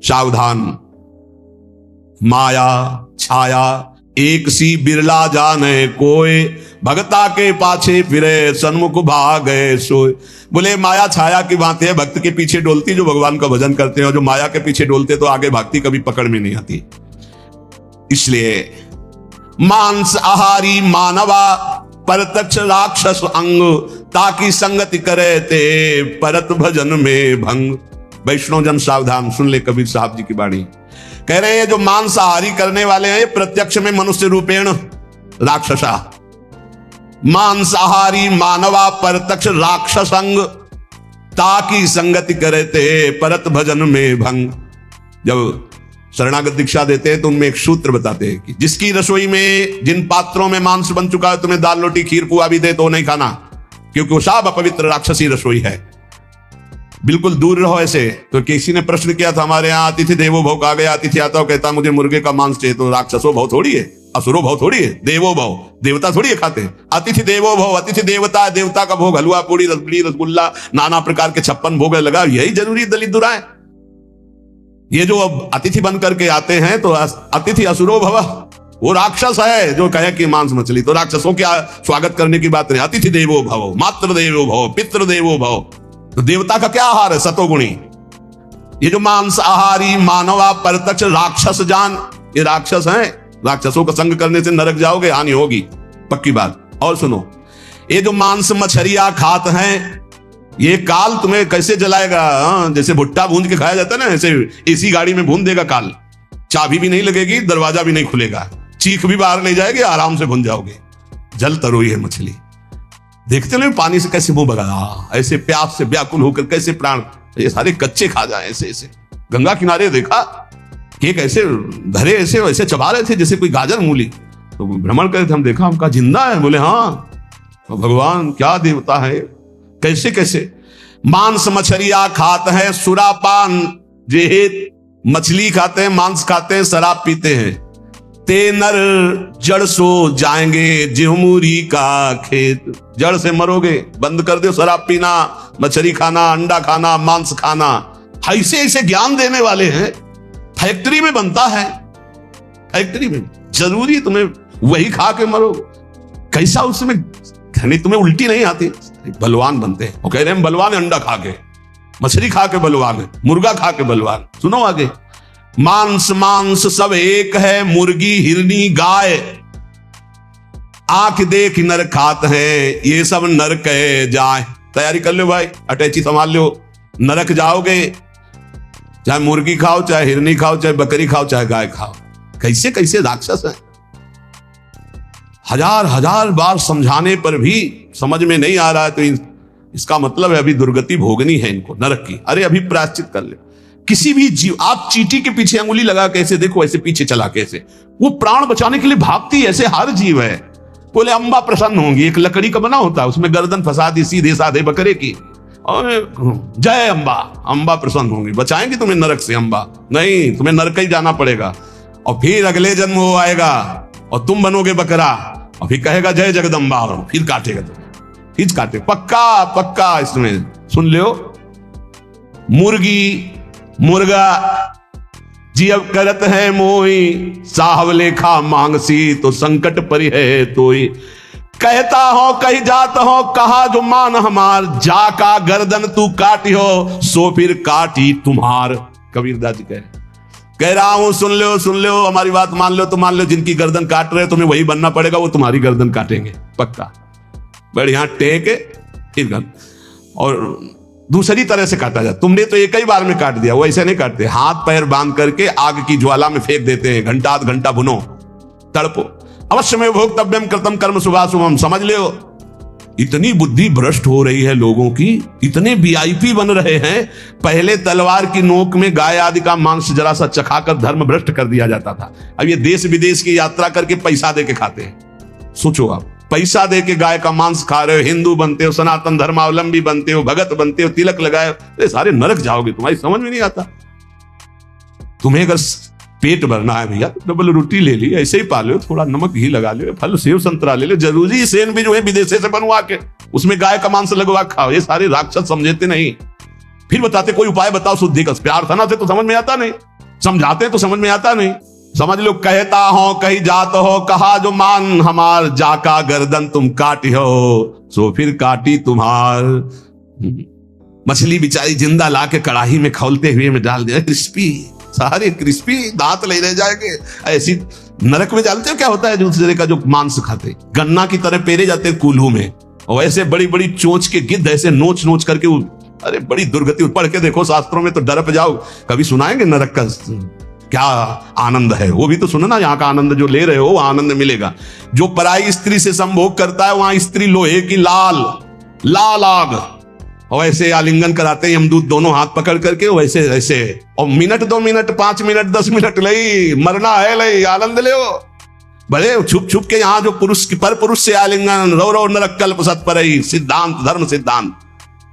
सावधान, माया छाया एक सी बिरला जाने कोय, भगता के पाछे फिरे सन्मुख भागे सोए। बोले माया छाया की बात है, भक्त के पीछे डोलती जो भगवान का भजन करते हैं, और जो माया के पीछे डोलते तो आगे भक्ति कभी पकड़ में नहीं आती। इसलिए मांस आहारी मानवा परतक्ष राक्षस अंग, ताकि संगति करे ते परत भजन में भंग। वैष्णव जन सावधान, सुन ले कबीर साहब जी की बाणी। कह रहे हैं जो मांसाहारी करने वाले हैं प्रत्यक्ष में मनुष्य रूपेण राक्षसा, मांसाहारी मानवा परतक्ष राक्षसंग, ताकि संगति करे ते परत भजन में भंग। जब शरणागत दीक्षा देते हैं तो उनमें एक सूत्र बताते हैं कि जिसकी रसोई में, जिन पात्रों में मांस बन चुका है, तुम्हें दाल रोटी खीर पुआ भी दे तो नहीं खाना, क्योंकि वो सब अपवित्र राक्षसी रसोई है, बिल्कुल दूर रहो ऐसे। तो किसी ने प्रश्न किया था, हमारे यहाँ अतिथि देवो भव कहा गया, अतिथि आता हो कहता मुझे मुर्गे का मांस चाहिए, तो राक्षसो भव थोड़ी है, असुरो भव थोड़ी है, देवो भव, देवता थोड़ी है खाते हैं। अतिथि देवो भव, अतिथि देवता है, देवता का भोग हलवा पूड़ी रसगुल्ली रसगुल्ला नाना प्रकार के 56 भोग लगा, यही जरूरी दलित दुराए। ये जो अब अतिथि बन करके आते हैं तो अतिथि असुरो भव, वो राक्षस है जो कहे कि मांस मछली, तो राक्षसों के स्वागत करने की बात नहीं। अतिथि देवो भव, मातृ देवो भव, पितृ देवो भव, तो देवता का क्या आहार है? सतोगुणी। ये जो मांस आहारी मानवा परतक्ष राक्षस जान, ये राक्षस हैं, राक्षसों का संग करने से नरक जाओगे, हानि होगी, पक्की बात। और सुनो, ये जो मांस मछलियां खात हैं, ये काल तुम्हें कैसे जलाएगा? जैसे भुट्टा भूंज के खाया जाता है ना, ऐसे एसी गाड़ी में भून देगा काल, चाबी भी नहीं लगेगी, दरवाजा भी नहीं खुलेगा, चीख भी बाहर नहीं जाएगी, आराम से भून जाओगे। जल तरोई है मछली, देखते ना पानी से कैसे मुंह भगा, ऐसे प्यास से व्याकुल होकर कैसे प्राण, ये सारे कच्चे खा जाए ऐसे ऐसे। गंगा किनारे देखा कि कैसे धरे ऐसे वैसे चबा रहे थे जैसे कोई गाजर मूली, तो भ्रमण करे थे, हम देखा, हमका जिंदा है। बोले हाँ, तो भगवान क्या देवता है, कैसे कैसे। मांस मछलियां खाते हैं, सुरापान जेहेत, मछली खाते हैं, मांस खाते हैं, शराब पीते हैं। ते नर जड़ सो जाएंगे जिहमुरी का खेत, जड़ से मरोगे, बंद कर दो शराब पीना, मछली खाना, अंडा खाना, मांस खाना। ऐसे ऐसे ज्ञान देने वाले हैं, फैक्ट्री में बनता है, फैक्ट्री में जरूरी तुम्हें वही खा के मरो। कैसा उसमें तुम्हें उल्टी नहीं आती, बलवान बनते हैं। वो कह रहे हैं बलवान अंडा खा के, मछली खा के बलवान है, मुर्गा खा के बलवान। सुनो आगे, मांस मांस सब एक है, मुर्गी हिरनी गाय, आंख देख नर खात है, ये सब नर कहे जाए। तैयारी कर लो भाई, अटैची संभाल लो, नरक जाओगे। चाहे मुर्गी खाओ, चाहे हिरनी खाओ, चाहे बकरी खाओ, चाहे गाय खाओ। कैसे कैसे राक्षस है, हजार हजार बार समझाने पर भी समझ में नहीं आ रहा है, तो इसका मतलब है अभी दुर्गति भोगनी है इनको नरक की। अरे अभी प्रायश्चित कर ले। किसी भी जीव, आप चींटी के पीछे अंगुली लगा के ऐसे देखो, ऐसे पीछे चला के, ऐसे वो प्राण बचाने के लिए भागती है, ऐसे हर जीव है। बोले अम्बा प्रसन्न होंगी, एक लकड़ी का बना होता है, उसमें गर्दन फंसा दी सीधे साधे बकरे की, और जय अम्बा, अम्बा प्रसन्न होंगी, बचाएंगी तुम्हें नरक से अम्बा। नहीं, तुम्हें नरक ही जाना पड़ेगा, और फिर अगले जन्म वो आएगा और तुम बनोगे बकरा, और फिर कहेगा जय जगदम्बा, और फिर काटेगा तुम्हें, फिर काटे, पक्का पक्का। इसमें सुन लो, मुर्गी मुर्गा जियब करत है मोई, साहब लेखा मांगसी तो संकट परि है तोई। कहता हो कही जात हो, कहा जो मान हमार, जाका गर्दन तू काटी हो, सो फिर काटी तुम्हार। कबीरदास जी कह रहा हूं, सुन लो, हमारी बात मान लो तो मान लो, जिनकी गर्दन काट रहे तुम्हें वही बनना पड़ेगा, वो तुम्हारी गर्दन काटेंगे पक्का। बढ़िया टेक फिर, और दूसरी तरह से काटा जाए। तुमने तो एक ही बार में काट दिया, वो ऐसे नहीं काटते, हाथ पैर बांध करके आग की ज्वाला में फेंक देते हैं, घंटा आध घंटा भुनो, तड़पो। अवश्य में भोक्तव्यम कृतम कर्म शुभाशुभम। समझ लो, इतनी बुद्धि भ्रष्ट हो रही है लोगों की, इतने वीआईपी बन रहे हैं। पहले तलवार की नोक में गाय आदि का मांस जरा सा चखाकर धर्म भ्रष्ट कर दिया जाता था, अब ये देश विदेश की यात्रा करके पैसा दे के खाते हैं। सोचो आप, पैसा दे के गाय का मांस खा रहे हो, हिंदू बनते हो, सनातन धर्मावलंबी बनते हो, भगत बनते हो, तिलक लगाए, ये सारे नरक जाओगे। तुम्हारी समझ में नहीं आता। तुम्हें अगर पेट भरना है भैया, डबल रोटी ले ली, ऐसे ही पालो, थोड़ा नमक घी लगा लो, फल सेव संतरा ले लो, जरूरी सेन भी जो है विदेश से बनवा के उसमें गाय का मांस लगवा खाओ। ये सारे राक्षस समझते नहीं, फिर बताते कोई उपाय बताओ शुद्धि का। प्रार्थना से तो समझ में आता नहीं, समझाते तो समझ में आता नहीं। समझ लो, कहता हो कहीं जात हो, कहा जो मान हमार, जाका गर्दन तुम काटी हो, सो फिर काटी तुम्हार। मछली बेचारी जिंदा ला के कड़ाही में खौलते हुए में डाल दिया, क्रिस्पी, सारे क्रिस्पी, दांत ले रह जाएंगे। ऐसी नरक में जानते हो क्या होता है दूसरे का जो मांस खाते, गन्ना की तरह पेरे जाते कूल्हू में, और ऐसे बड़ी बड़ी चोंच के गिद्ध ऐसे नोच नोच करके, अरे बड़ी दुर्गति। पढ़ के देखो शास्त्रों में तो डर जाओ। कभी सुनाएंगे नरक का क्या आनंद है? वो भी तो सुनो ना, यहाँ का आनंद जो ले रहे हो वो आनंद मिलेगा। जो पराई स्त्री से संभोग करता है वहां स्त्री लोहे की लाल आग, और ऐसे आलिंगन कराते हैं यमदूत दोनों हाथ पकड़ करके, वैसे ऐसे, और मिनट 2 मिनट 5 मिनट 10 मिनट लई मरना है, लई आनंद ले। बड़े छुप छुप के यहाँ जो पुरुष पर पुरुष से आलिंगन, रौ नरक कल्प सत्परई, सिद्धांत धर्म सिद्धांत।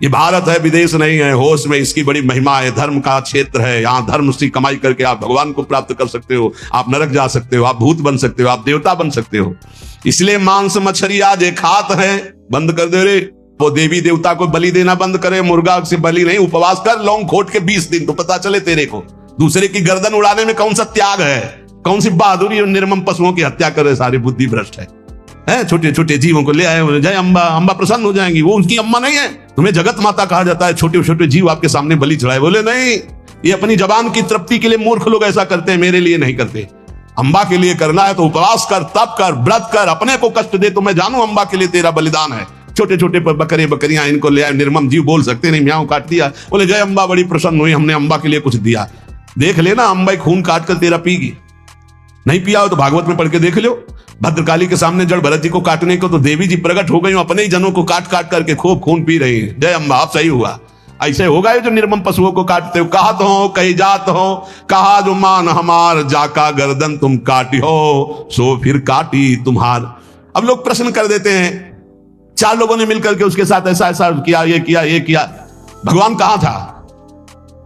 ये भारत है, विदेश नहीं है। होश में इसकी बड़ी महिमा है। धर्म का क्षेत्र है, यहाँ धर्म से कमाई करके आप भगवान को प्राप्त कर सकते हो, आप नरक जा सकते हो, आप भूत बन सकते हो, आप देवता बन सकते हो। इसलिए मांस मछली आज खात है, बंद कर दे रे। वो देवी देवता को बलि देना बंद करे, मुर्गा से बलि नहीं। उपवास कर, लौंग खोट के 20 दिन, तो पता चले तेरे को दूसरे की गर्दन उड़ाने में कौन सा त्याग है, कौन सी बहादुरी। और निर्मम पशुओं की हत्या करे, सारे बुद्धि भ्रष्ट है। छोटे छोटे जीवों को ले आए, जय अम्बा, अम्बा प्रसन्न हो जाएंगी। वो उनकी अम्मा नहीं है, तुम्हें जगत माता कहा जाता है। छोटे छोटे जीव आपके सामने बलि चढ़ाए, बोले नहीं, ये अपनी जबान की तृप्ति के लिए मूर्ख लोग ऐसा करते हैं, मेरे लिए नहीं करते। अम्बा के लिए करना है तो उपवास कर, तप कर, व्रत कर, अपने को कष्ट दे तो मैं जानू अम्बा के लिए तेरा बलिदान है। छोटे छोटे बकरे बकरियां इनको ले आए, निर्मम जीव बोल सकते नहीं, म्याऊं काट दिया, बोले जय अम्बा बड़ी प्रसन्न हुई, हमने अम्बा के लिए कुछ दिया। देख लेना, अम्बा खून काट कर तेरा पीगी। नहीं पिया हो तो भागवत में पढ़ के देख लो। भद्रकाली के सामने जड़ भरत जी को काटने को तो देवी जी प्रकट हो गई, अपने ही जनों को काट काट करके खूब खून पी रही है। जय अम्बा, आप सही हुआ। ऐसे होगा ये जो निर्मम पशुओं को काटते हो। कहा तो हो कहीं जात हो, कहा जो मान हमार, जाका गर्दन तुम काटी हो, सो फिर काटी तुम्हार। अब लोग प्रश्न कर देते हैं, 4 लोगों ने मिलकर के उसके साथ ऐसा ऐसा किया, ये किया, ये किया। भगवान कहां था?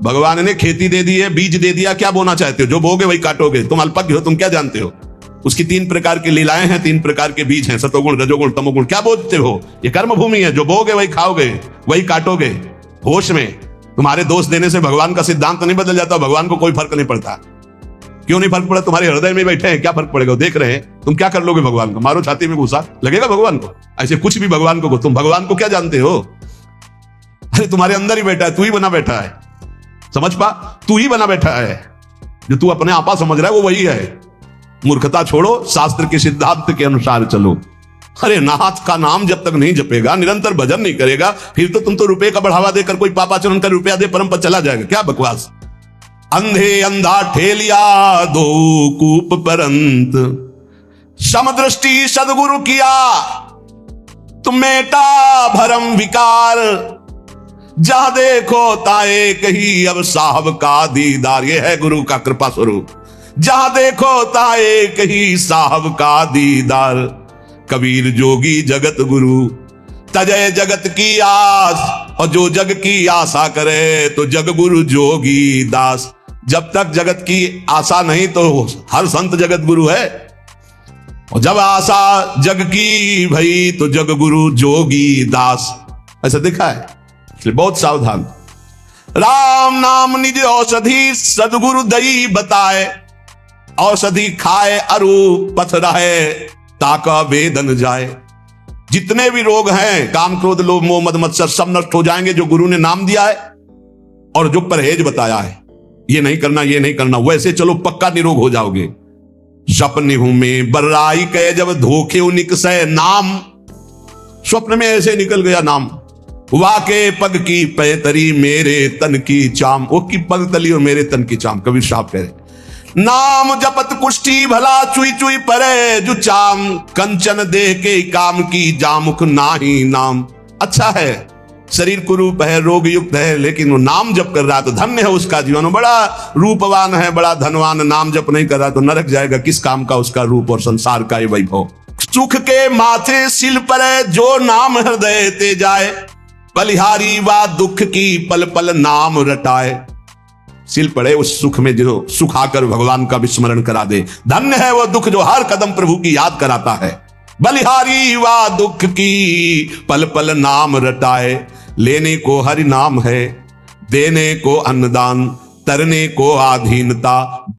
भगवान ने खेती दे दी है, बीज दे दिया, क्या बोना चाहते हो? जो बोगे वही काटोगे। तुम अल्पज्ञ हो, तुम क्या जानते हो? उसकी 3 प्रकार की लीलाएं हैं, 3 प्रकार के बीज हैं, सतोगुण रजोगुण तमोगुण। क्या बोलते हो? ये कर्म भूमि है, जो बोगे वही खाओगे, वही काटोगे। होश में तुम्हारे दोष देने से भगवान का सिद्धांत नहीं बदल जाता, भगवान को कोई फर्क नहीं पड़ता। क्यों नहीं फर्क पड़ा? तुम्हारे हृदय में बैठे हैं, क्या फर्क पड़ेगा? देख रहे हैं, तुम क्या कर लोगे भगवान को? मारो छाती में घुसा, लगेगा भगवान को? ऐसे कुछ भी भगवान को, तुम भगवान को क्या जानते हो? अरे तुम्हारे अंदर ही बैठा है, तू ही बना बैठा है। समझ पा, तू ही बना बैठा है। जो तू अपने आपा समझ रहा है वो वही है। मूर्खता छोड़ो, शास्त्र के सिद्धांत के अनुसार चलो। अरे नाथ का नाम जब तक नहीं जपेगा, निरंतर भजन नहीं करेगा, फिर तो तुम तो रुपए का बढ़ावा देकर कोई पापाचरण कर रुपया दे परम पर चला जाएगा। क्या बकवास। अंधे अंधा ठेलिया दो कूप परंत, समदृष्टि सदगुरु किया तुम मेटा भरम विकार। जहां देखो ताए कही अब साहब का दीदार। ये है गुरु का कृपा स्वरूप। जहां देखो ताए कही साहब का दीदार। कबीर जोगी जगत गुरु तजय जगत की आस। और जो जग की आशा करे तो जग गुरु जोगी दास। जब तक जगत की आशा नहीं तो हर संत जगत गुरु है, और जब आशा जग की भई तो जग गुरु जोगी दास। ऐसा देखा है, इसलिए बहुत सावधान। राम नाम निज औषधि सदगुरु दई बताए। औषधि खाए अरु पथ रहे ताका वेदन जाए। जितने भी रोग हैं, काम क्रोध लोभ मोह मद मत्सर, सब नष्ट हो जाएंगे जो गुरु ने नाम दिया है और जो परहेज बताया है। ये नहीं करना, ये नहीं करना, वैसे चलो पक्का निरोग हो जाओगे। सपने में बर्राई कहे जब धोखे निकसे नाम। स्वप्न में ऐसे निकल गया नाम। वाके पग की पैतरी मेरे तन की चाम। वो की पग तली और मेरे तन की चाम, कबीर साहब कह रहे। नाम जपत कुष्ठी भला चुई चुई परे जो चाम। कंचन देह के काम की जामुख नाही नाम। अच्छा है, शरीर कुरूप है, रोग युक्त है, लेकिन वो नाम जप कर रहा तो धन्य है उसका जीवन। बड़ा रूपवान है, बड़ा धनवान, नाम जप नहीं कर रहा तो नरक जाएगा। किस काम का उसका रूप और संसार का ये वैभव। सुख के माथे सिल परे जो नाम हृदय ते जाए। बलिहारी वा दुख की पल पल नाम रटाए। सिल पड़े उस सुख में जो सुख आकर भगवान का विस्मरण करा दे। धन्य है वो दुख जो हर कदम प्रभु की याद कराता है। बलिहारी वा दुख की पल पल नाम रटाए। लेने को हरि नाम है, देने को अन्नदान, तरने को आधीनता,